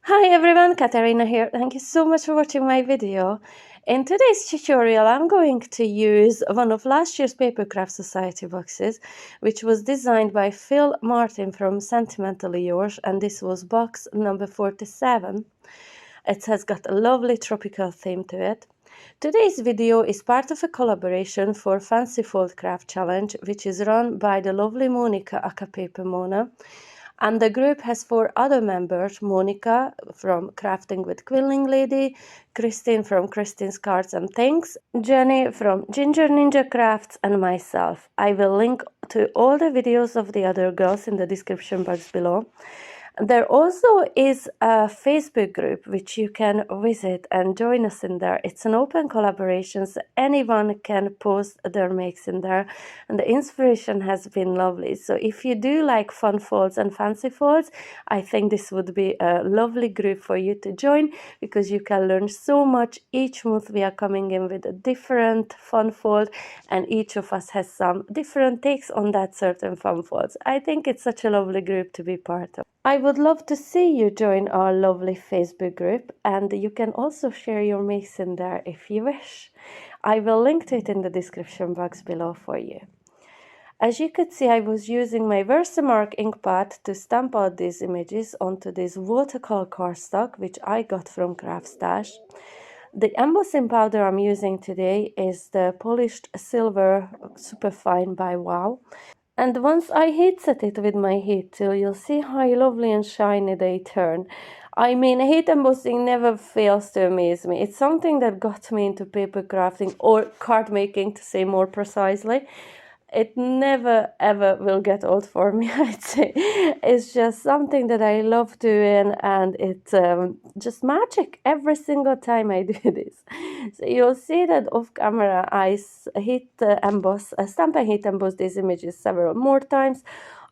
Hi everyone, Katarina here. Thank you so much for watching my video. In today's tutorial, I'm going to use one of last year's Papercraft Society boxes, which was designed by Phil Martin from Sentimentally Yours, and this was box number 47. It has got a lovely tropical theme to it. Today's video is part of a collaboration for Fancy Fold Craft Challenge, which is run by the lovely Monika aka PaperMona. And the group has 4 other members: Monika from Crafting with Quilling Lady, Christine from Christine's Cards and Things, Jenny from Ginger Ninja Crafts, and myself. I will link to all the videos of the other girls in the description box below. There also is a Facebook group which you can visit and join us in there. It's an open collaboration, so anyone can post their makes in there, and the inspiration has been lovely. So if you do like fun folds and fancy folds, I think this would be a lovely group for you to join, because you can learn so much. Each month we are coming in with a different fun fold, and each of us has some different takes on that certain fun folds. I think it's such a lovely group to be part of. I would love to see you join our lovely Facebook group, and you can also share your makes in there if you wish. I will link to it in the description box below for you. As you could see, I was using my Versamark ink pad to stamp out these images onto this watercolor cardstock, which I got from Craft Stash. The embossing powder I'm using today is the polished silver superfine by Wow. And once I heat set it with my heat tool, you'll see how lovely and shiny they turn. I mean, heat embossing never fails to amaze me. It's something that got me into paper crafting, or card making to say more precisely. It never ever will get old for me, I'd say. It's just something that I love doing, and it's just magic every single time I do this. So you'll see that off camera I stamp and heat emboss these images several more times.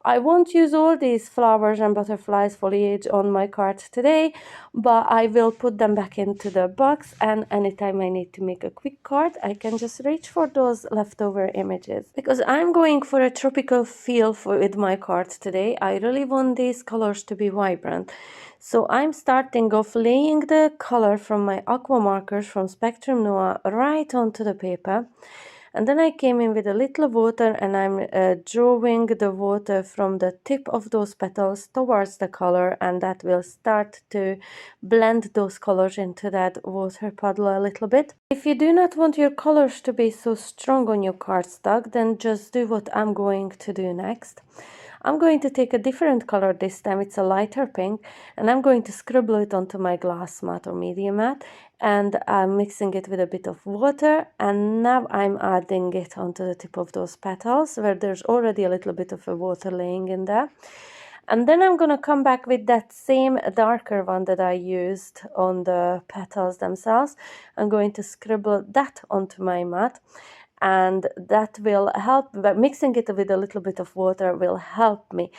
I won't use all these flowers and butterflies foliage on my card today, but I will put them back into the box, and anytime I need to make a quick card, I can just reach for those leftover images. Because I'm going for a tropical feel with my card today, I really want these colors to be vibrant. So I'm starting off laying the color from my aqua markers from Spectrum Noir right onto the paper. And then I came in with a little water, and I'm drawing the water from the tip of those petals towards the color, and that will start to blend those colors into that water puddle a little bit. If you do not want your colors to be so strong on your cardstock, then just do what I'm going to do next. I'm going to take a different color this time. It's a lighter pink, and I'm going to scribble it onto my glass mat or media mat, and I'm mixing it with a bit of water, and now I'm adding it onto the tip of those petals where there's already a little bit of a water laying in there. And then I'm going to come back with that same darker one that I used on the petals themselves. I'm going to scribble that onto my mat, and that will help. But mixing it with a little bit of water will help me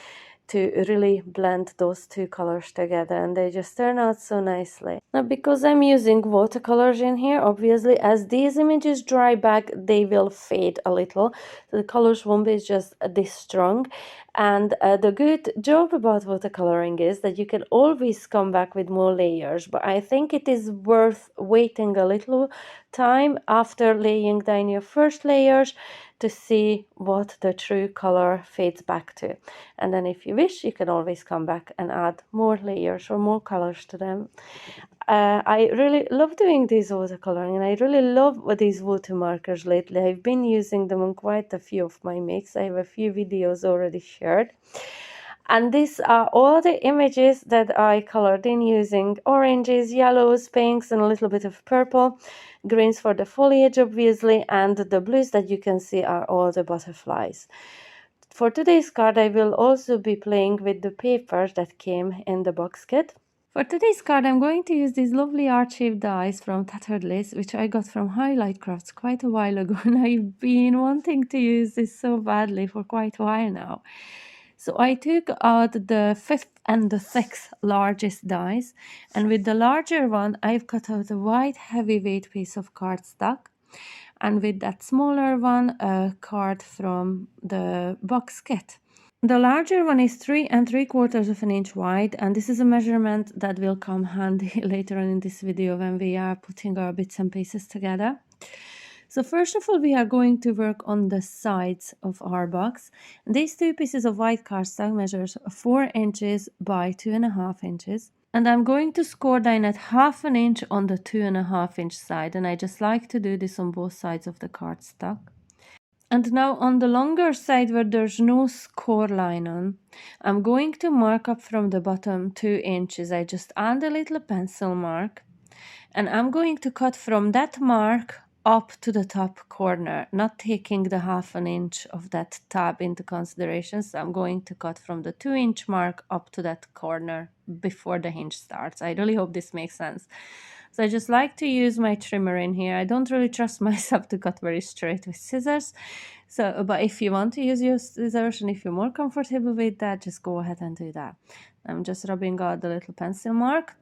to really blend those two colors together, and they just turn out so nicely. Now, because I'm using watercolors in here, obviously as these images dry back, they will fade a little, so the colors won't be just this strong. And the good job about watercoloring is that you can always come back with more layers, but I think it is worth waiting a little time after laying down your first layers to see what the true color fades back to. And then if you wish, you can always come back and add more layers or more colors to them. I really love doing these watercoloring, and I really love these water markers lately. I've been using them on quite a few of my makes. I have a few videos already shared. And these are all the images that I colored in using oranges, yellows, pinks, and a little bit of purple. Greens for the foliage, obviously, and the blues that you can see are all the butterflies. For today's card, I will also be playing with the papers that came in the box kit. For today's card, I'm going to use these lovely art-shaped dies from Tattered Lace, which I got from Highlight Crafts quite a while ago, and I've been wanting to use this so badly for quite a while now. So I took out the 5th and the 6th largest dies, and with the larger one, I've cut out a white heavyweight piece of cardstock, and with that smaller one, a card from the box kit. The larger one is 3 3/4 of an inch wide, and this is a measurement that will come handy later on in this video when we are putting our bits and pieces together. So first of all, we are going to work on the sides of our box. These two pieces of white cardstock measures 4 inches by 2.5 inches. And I'm going to score down at 1/2 inch on the 2.5 inch side, and I just like to do this on both sides of the cardstock. And now on the longer side where there's no score line on, I'm going to mark up from the bottom 2 inches. I just add a little pencil mark, and I'm going to cut from that mark up to the top corner, not taking the 1/2 inch of that tab into consideration. So I'm going to cut from the 2 inch mark up to that corner before the hinge starts. I really hope this makes sense. So I just like to use my trimmer in here. I don't really trust myself to cut very straight with scissors. So, but if you want to use your scissors and if you're more comfortable with that, just go ahead and do that. I'm just rubbing out the little pencil mark.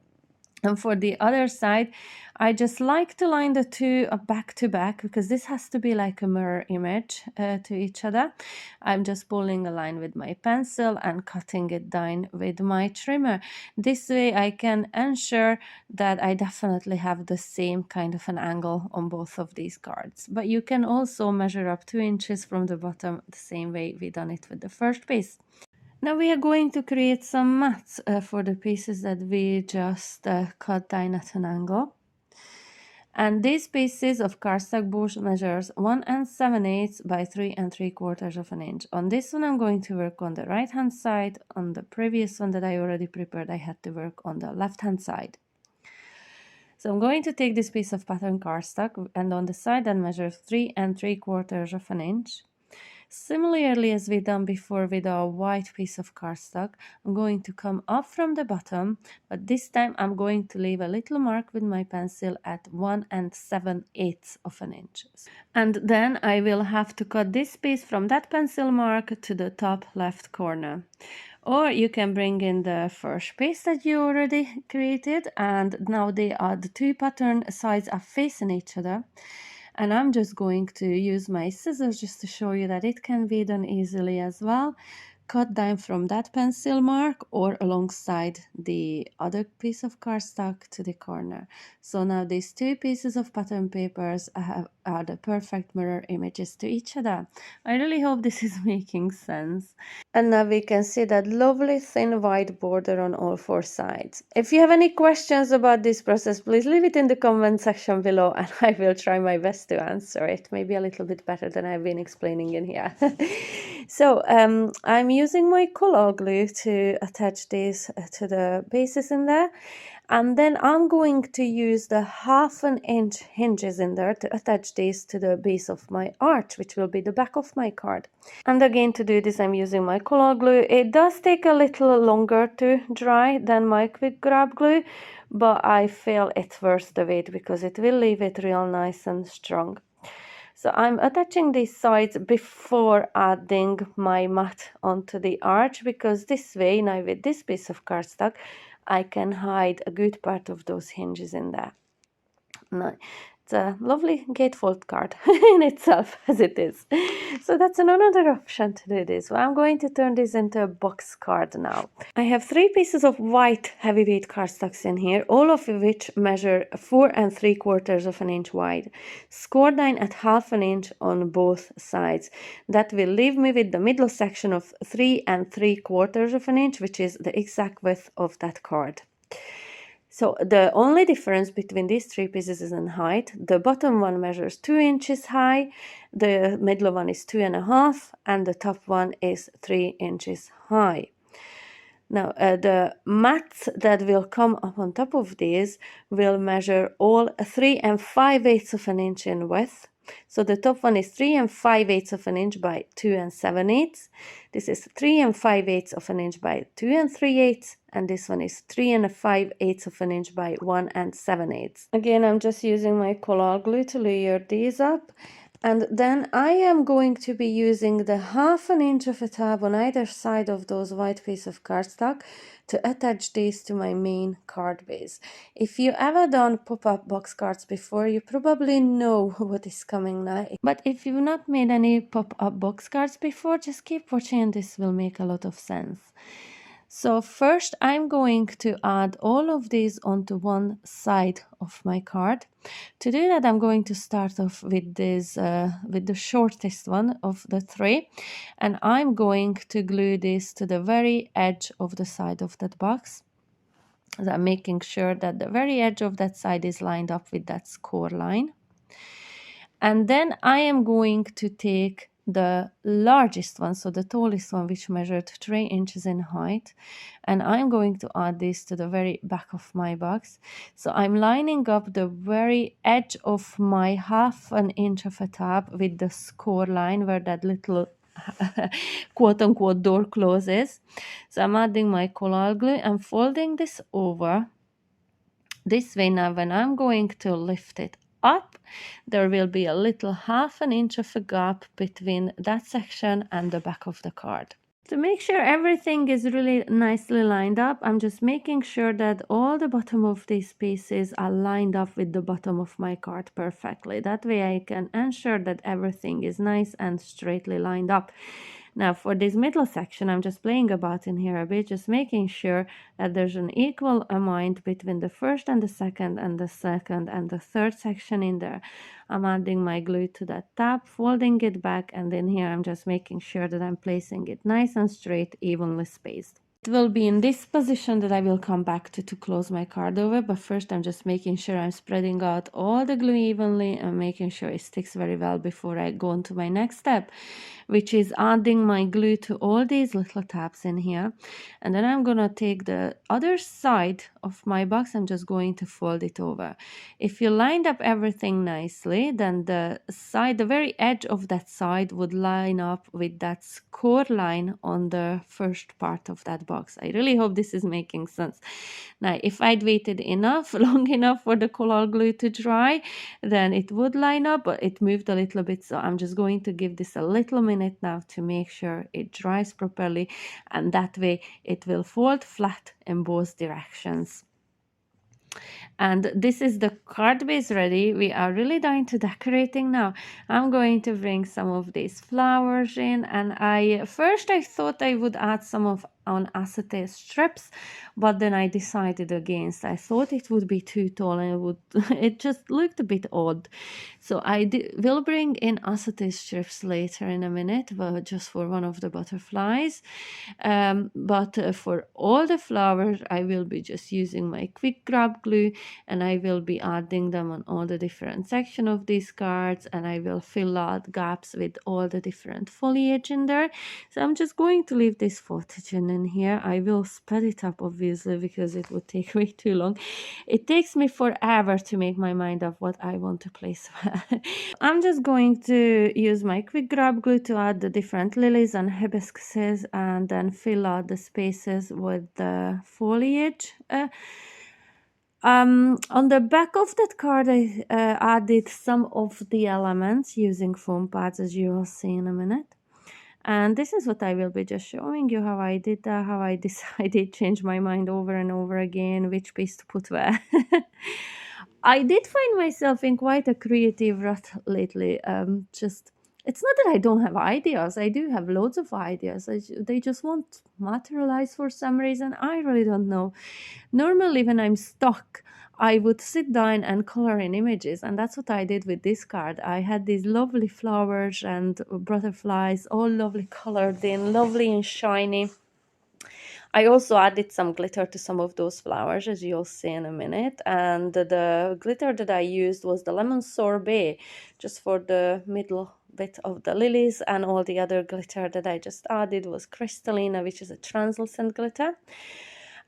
And for the other side, I just like to line the two back to back because this has to be like a mirror image to each other. I'm just pulling a line with my pencil and cutting it down with my trimmer. This way I can ensure that I definitely have the same kind of an angle on both of these cards. But you can also measure up 2 inches from the bottom the same way we done it with the first piece. Now we are going to create some mats for the pieces that we just cut down at an angle. And these pieces of cardstock both measures 1 7/8 by 3 3/4 of an inch. On this one I'm going to work on the right hand side. On the previous one that I already prepared, I had to work on the left hand side. So I'm going to take this piece of pattern cardstock and on the side that measures 3 3/4 of an inch. Similarly as we done before with our white piece of cardstock, I'm going to come up from the bottom, but this time I'm going to leave a little mark with my pencil at 1 7/8 of an inch. And then I will have to cut this piece from that pencil mark to the top left corner. Or you can bring in the first piece that you already created, and now the two pattern sides are facing each other. And I'm just going to use my scissors just to show you that it can be done easily as well. Cut down from that pencil mark or alongside the other piece of cardstock to the corner. So now these two pieces of pattern papers are the perfect mirror images to each other. I really hope this is making sense. And now we can see that lovely thin white border on all 4 sides. If you have any questions about this process, please leave it in the comment section below and I will try my best to answer it. Maybe a little bit better than I've been explaining in here. So I'm using my color glue to attach this to the bases in there. And then I'm going to use the 1/2 inch hinges in there to attach this to the base of my arch, which will be the back of my card. And again, to do this, I'm using my color glue. It does take a little longer to dry than my quick grab glue, but I feel it's worth the wait because it will leave it real nice and strong. So I'm attaching these sides before adding my mat onto the arch, because this way, now with this piece of cardstock, I can hide a good part of those hinges in there. Now, it's a lovely gatefold card in itself, as it is. So that's another option to do this. Well, I'm going to turn this into a box card now. I have 3 pieces of white heavyweight cardstocks in here, all of which measure 4 3/4 of an inch wide. Score down at 1/2 inch on both sides. That will leave me with the middle section of 3 3/4 of an inch, which is the exact width of that card. So the only difference between these 3 pieces is in height. The bottom one measures 2 inches high, the middle one is 2.5, and the top one is 3 inches high. Now the mats that will come up on top of these will measure all 3 5/8 of an inch in width. So the top one is 3 5/8 of an inch by 2 7/8. This is 3 5/8 of an inch by 2 3/8, and this one is 3 5/8 of an inch by 1 7/8. Again, I'm just using my color glue to layer these up. And then I am going to be using the 1/2 inch of a tab on either side of those white piece of cardstock to attach these to my main card base. If you ever done pop-up box cards before, you probably know what is coming now. But if you've not made any pop-up box cards before, just keep watching and this will make a lot of sense. So first I'm going to add all of these onto one side of my card. To do that, I'm going to start off with this, with the shortest one of the three, and I'm going to glue this to the very edge of the side of that box. So I'm making sure that the very edge of that side is lined up with that score line. And then I am going to take the largest one, so the tallest one, which measured 3 inches in height, and I'm going to add this to the very back of my box. So I'm lining up the very edge of my 1/2 inch of a tab with the score line where that little quote-unquote door closes. So I'm adding my collal glue and folding this over. This way now, when I'm going to lift it up, there will be a little 1/2 inch of a gap between that section and the back of the card. To make sure everything is really nicely lined up, I'm just making sure that all the bottom of these pieces are lined up with the bottom of my card perfectly. That way I can ensure that everything is nice and straightly lined up. Now for this middle section, I'm just playing about in here a bit, just making sure that there's an equal amount between the first and the second and the third section in there. I'm adding my glue to that tab, folding it back, and then here I'm just making sure that I'm placing it nice and straight, evenly spaced. It will be in this position that I will come back to close my card over, but first I'm just making sure I'm spreading out all the glue evenly and making sure it sticks very well before I go on to my next step, which is adding my glue to all these little tabs in here. And then I'm gonna take the other side of my box, I'm just going to fold it over. If you lined up everything nicely, then the very edge of that side would line up with that score line on the first part of that box. I really hope this is making sense. Now, if I'd waited long enough for the collal glue to dry, then it would line up, but it moved a little bit. So I'm just going to give this a little minute now to make sure it dries properly, and that way it will fold flat in both directions. And this is the card base ready. We are really down to decorating now. I'm going to bring some of these flowers in, and first I thought I would add some of on acetate strips, but then I decided against. I thought it would be too tall and it just looked a bit odd. So I will bring in acetate strips later in a minute, but just for one of the butterflies. But for all the flowers, I will be just using my quick grab glue, and I will be adding them on all the different sections of these cards, and I will fill out gaps with all the different foliage in there. So I'm just going to leave this footage in here. I will speed it up obviously because it would take way too long. It takes me forever to make my mind up what I want to place. I'm just going to use my quick grab glue to add the different lilies and hibiscuses and then fill out the spaces with the foliage. On the back of that card, I added some of the elements using foam pads, as you will see in a minute. And this is what I will be just showing you how I did that, how I decided, change my mind over and over again, which piece to put where. I did find myself in quite a creative rut lately. It's not that I don't have ideas. I do have loads of ideas. They just won't materialize for some reason. I really don't know. Normally, when I'm stuck, I would sit down and color in images, and that's what I did with this card. I had these lovely flowers and butterflies, all lovely colored in, lovely and shiny. I also added some glitter to some of those flowers, as you'll see in a minute. And the glitter that I used was the lemon sorbet, just for the middle bit of the lilies, and all the other glitter that I just added was Crystallina, which is a translucent glitter.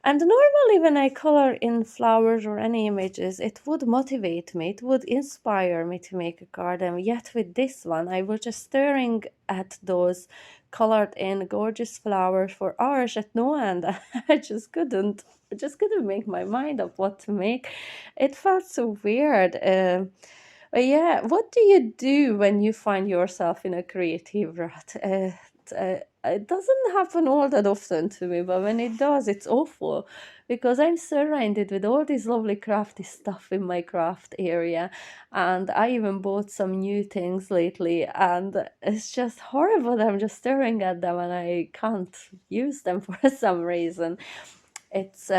And normally when I color in flowers or any images, it would motivate me, it would inspire me to make a card. And yet with this one, I was just staring at those colored in gorgeous flowers for hours at no end. I just couldn't make my mind up what to make. It felt so weird. But yeah, what do you do when you find yourself in a creative rut? It doesn't happen all that often to me, but when it does, it's awful because I'm surrounded with all this lovely crafty stuff in my craft area. And I even bought some new things lately, and it's just horrible that I'm just staring at them and I can't use them for some reason. It's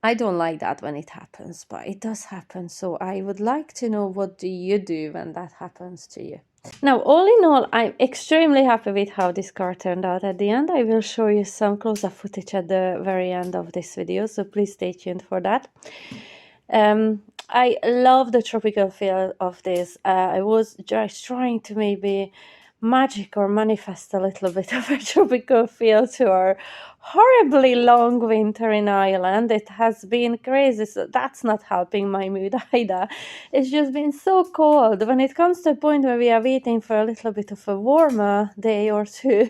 I don't like that when it happens, but it does happen. So I would like to know, what do you do when that happens to you? Now, all in all, I'm extremely happy with how this card turned out at the end. I will show you some close-up footage at the very end of this video, so please stay tuned for that. I love the tropical feel of this. I was just trying to maybe magic or manifest a little bit of a tropical feel to our horribly long winter in Ireland. It has been crazy, so that's not helping my mood either. It's just been so cold. When it comes to a point where we are waiting for a little bit of a warmer day or two,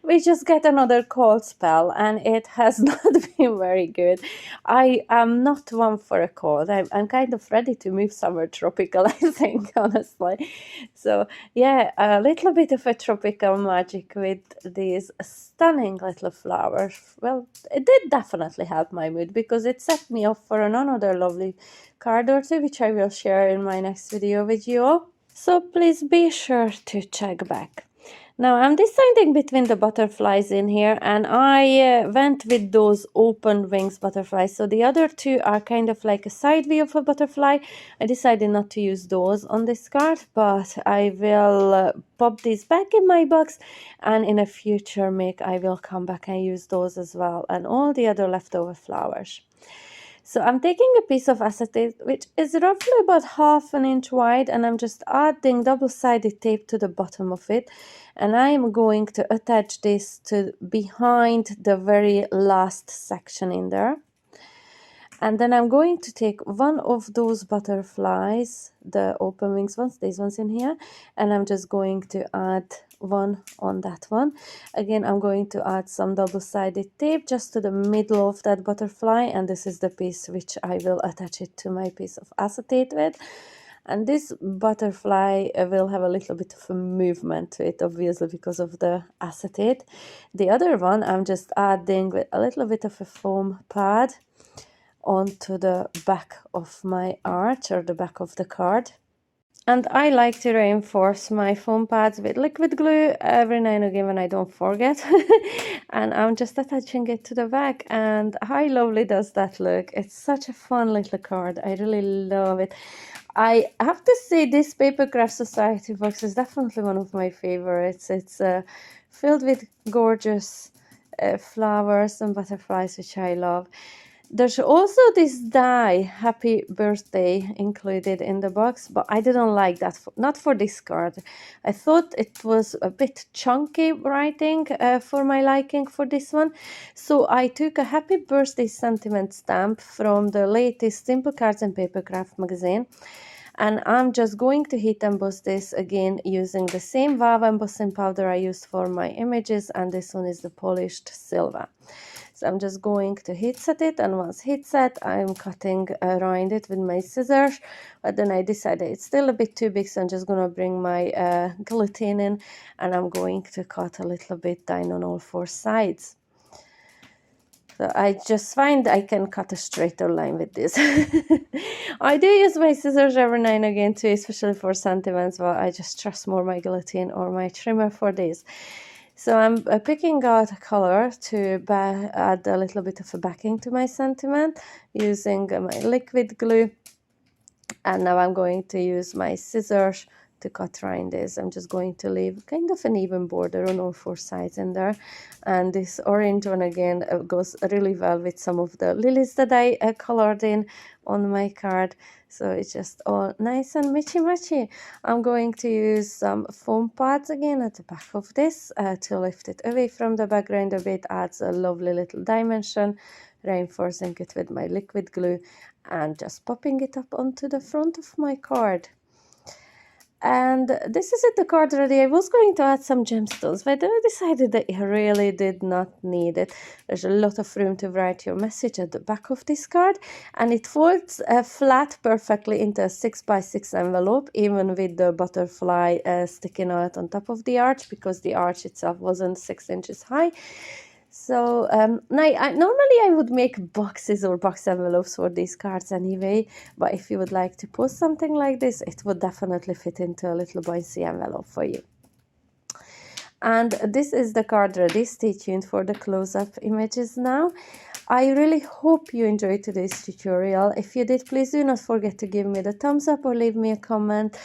we just get another cold spell, and it has not been very good. I am not one for a cold. I'm kind of ready to move somewhere tropical, I think, honestly. So yeah, a little bit of a tropical magic with these stunning little flowers. Well, it did definitely help my mood because it set me off for another lovely card or two, which I will share in my next video with you all. So please be sure to check back. Now I'm deciding between the butterflies in here, and I went with those open wings butterflies. So the other two are kind of like a side view of a butterfly. I decided not to use those on this card, but I will pop these back in my box, and in a future make I will come back and use those as well, and all the other leftover flowers. So I'm taking a piece of acetate, which is roughly about 1/2 inch wide, and I'm just adding double-sided tape to the bottom of it. And I'm going to attach this to behind the very last section in there. And then I'm going to take one of those butterflies, the open wings ones, these ones in here, and I'm just going to add one on that one. Again, I'm going to add some double-sided tape just to the middle of that butterfly, and this is the piece which I will attach it to my piece of acetate with. And this butterfly will have a little bit of a movement to it, obviously, because of the acetate. The other one, I'm just adding with a little bit of a foam pad onto the back of my art, or the back of the card. And I like to reinforce my foam pads with liquid glue every now and again when I don't forget. And I'm just attaching it to the back, and how lovely does that look? It's such a fun little card. I really love it. I have to say, this Papercraft Society box is definitely one of my favorites. It's filled with gorgeous flowers and butterflies, which I love. There's also this die, Happy Birthday, included in the box, but I didn't like that, not for this card. I thought it was a bit chunky writing for my liking for this one. So I took a Happy Birthday sentiment stamp from the latest Simple Cards and Papercraft magazine, and I'm just going to heat emboss this again using the same Wow embossing powder I used for my images, and this one is the polished silver. So I'm just going to heat set it, and once heat set, I'm cutting around it with my scissors. But then I decided it's still a bit too big, so I'm just going to bring my guillotine in, and I'm going to cut a little bit down on all 4 sides. So I just find I can cut a straighter line with this. I do use my scissors every now and again too, especially for sentiments, but I just trust more my guillotine or my trimmer for this. So I'm picking out a color to add a little bit of a backing to my sentiment using my liquid glue. And now I'm going to use my scissors to cut around this. I'm just going to leave kind of an even border on all 4 sides in there. And this orange one again goes really well with some of the lilies that I colored in on my card. So it's just all nice and matchy-matchy. I'm going to use some foam pads again at the back of this to lift it away from the background a bit. Adds a lovely little dimension, reinforcing it with my liquid glue and just popping it up onto the front of my card. And this is it, the card ready. I was going to add some gemstones, but then I decided that I really did not need it. There's a lot of room to write your message at the back of this card, and it folds flat perfectly into a 6x6 envelope, even with the butterfly sticking out on top of the arch, because the arch itself wasn't 6 inches high. So normally I would make boxes or box envelopes for these cards anyway, but if you would like to post something like this, it would definitely fit into a little bouncy envelope for you. And this is the card ready. Stay tuned for the close-up images now. I really hope you enjoyed today's tutorial. If you did, please do not forget to give me the thumbs up or leave me a comment.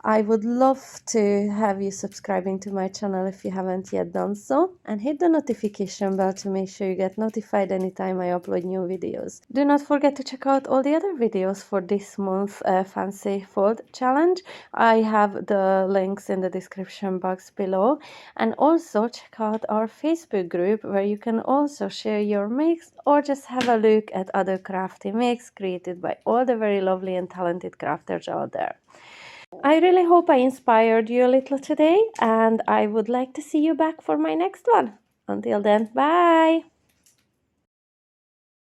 I would love to have you subscribing to my channel if you haven't yet done so, and hit the notification bell to make sure you get notified anytime I upload new videos. Do not forget to check out all the other videos for this month's Fancy Fold Challenge. I have the links in the description box below, and also check out our Facebook group where you can also share your makes or just have a look at other crafty makes created by all the very lovely and talented crafters out there. I really hope I inspired you a little today, and I would like to see you back for my next one. Until then, bye!